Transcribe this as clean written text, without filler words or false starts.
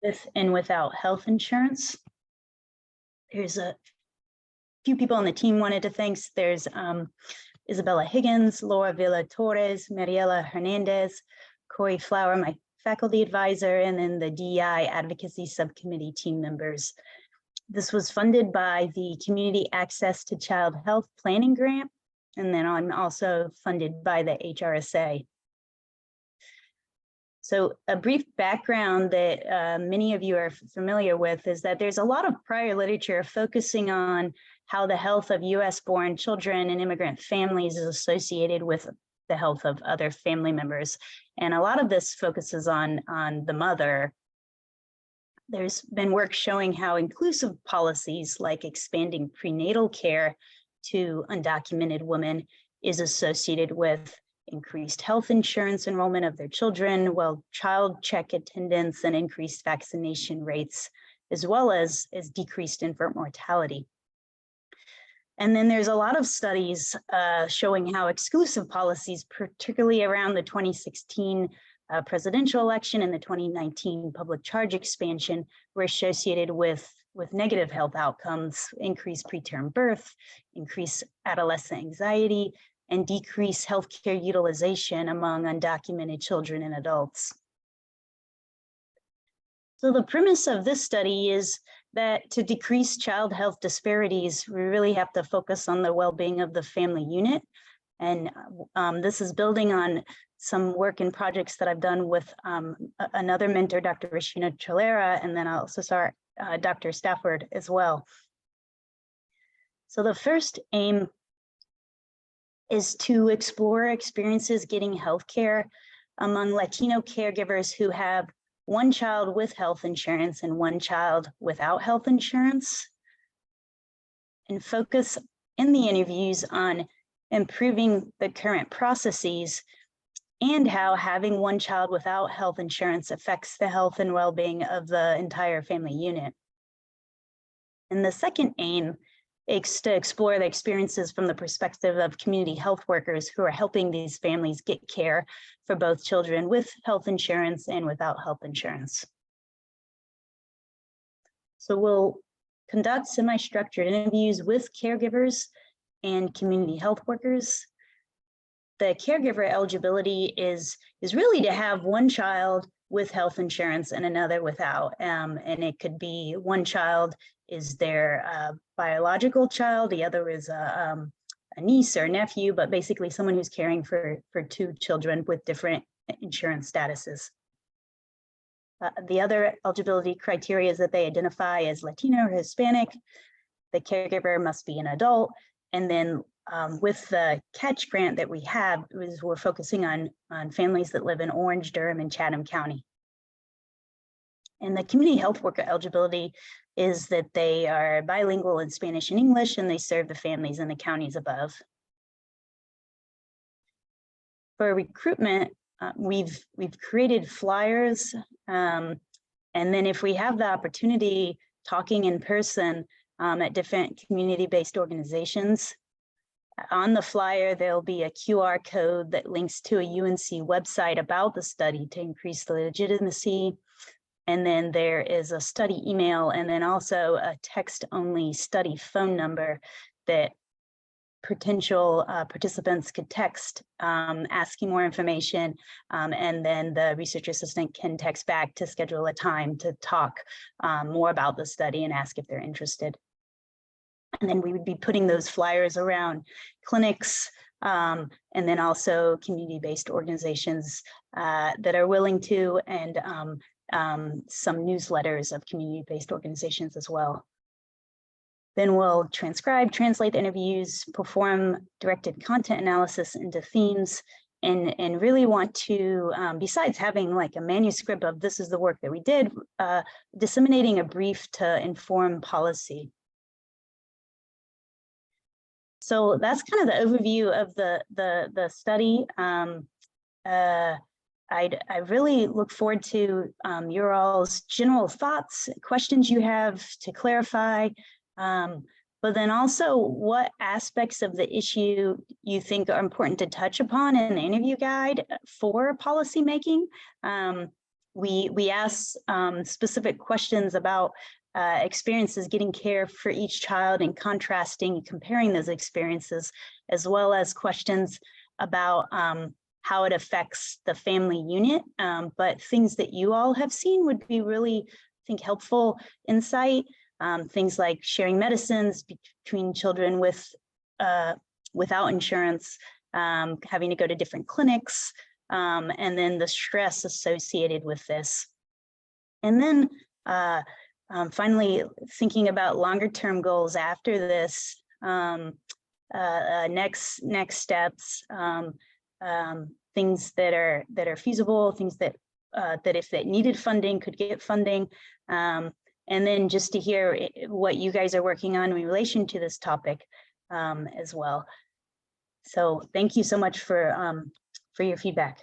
with and without health insurance. There's a few people on the team wanted to thank. There's Isabella Higgins, Laura Villa Torres, Mariela Hernandez, Corey Flower, my faculty advisor, and then the DEI advocacy subcommittee team members. This was funded by the Community Access to Child Health Planning Grant, and then I'm also funded by the HRSA. So a brief background that many of you are familiar with is that there's a lot of prior literature focusing on how the health of US-born children and immigrant families is associated with the health of other family members. And a lot of this focuses on the mother. There's been work showing how inclusive policies like expanding prenatal care to undocumented women is associated with increased health insurance enrollment of their children, well, child check attendance and increased vaccination rates, as well as decreased infant mortality. And then there's a lot of studies showing how exclusive policies, particularly around the 2016 presidential election and the 2019 public charge expansion, were associated with negative health outcomes, increased preterm birth, increased adolescent anxiety, and decrease healthcare utilization among undocumented children and adults. So the premise of this study is that to decrease child health disparities, we really have to focus on the well-being of the family unit. And this is building on some work and projects that I've done with another mentor, Dr. Rashina Cholera, and then I also saw Dr. Stafford as well. So the first aim is to explore experiences getting healthcare among Latino caregivers who have one child with health insurance and one child without health insurance, and focus in the interviews on improving the current processes and how having one child without health insurance affects the health and well-being of the entire family unit. And the second aim is to explore the experiences from the perspective of community health workers who are helping these families get care for both children with health insurance and without health insurance. So we'll conduct semi-structured interviews with caregivers and community health workers. The caregiver eligibility is really to have one child with health insurance and another without. And it could be one child is their biological child, the other is a niece or nephew, but basically someone who's caring for two children with different insurance statuses. The other eligibility criteria is that they identify as Latino or Hispanic. The caregiver must be an adult. And then with the CATCH grant that we have, we're focusing on families that live in Orange, Durham, and Chatham County. And the community health worker eligibility is that they are bilingual in Spanish and English, and they serve the families in the counties above. For recruitment, we've created flyers, and then if we have the opportunity, talking in person at different community-based organizations. On the flyer, there'll be a QR code that links to a UNC website about the study to increase the legitimacy. And then there is a study email, and then also a text-only study phone number that potential participants could text asking more information, and then the research assistant can text back to schedule a time to talk more about the study and ask if they're interested. And then we would be putting those flyers around clinics and then also community-based organizations that are willing to, and some newsletters of community-based organizations as well. Then we'll transcribe, translate the interviews, perform directed content analysis into themes, and really want to, besides having like a manuscript of this is the work that we did, disseminating a brief to inform policy. So that's kind of the overview of the study. I really look forward to your all's general thoughts, questions you have to clarify, but then also what aspects of the issue you think are important to touch upon in the interview guide for policymaking. we asked specific questions about experiences getting care for each child and contrasting and comparing those experiences, as well as questions about how it affects the family unit. But things that you all have seen would be really, I think, helpful insight. Things like sharing medicines between children with without insurance, having to go to different clinics, and then the stress associated with this. And then finally, thinking about longer term goals after this, next steps, things that are feasible, things that that if they needed funding could get funding, and then just to hear what you guys are working on in relation to this topic as well. So thank you so much for your feedback.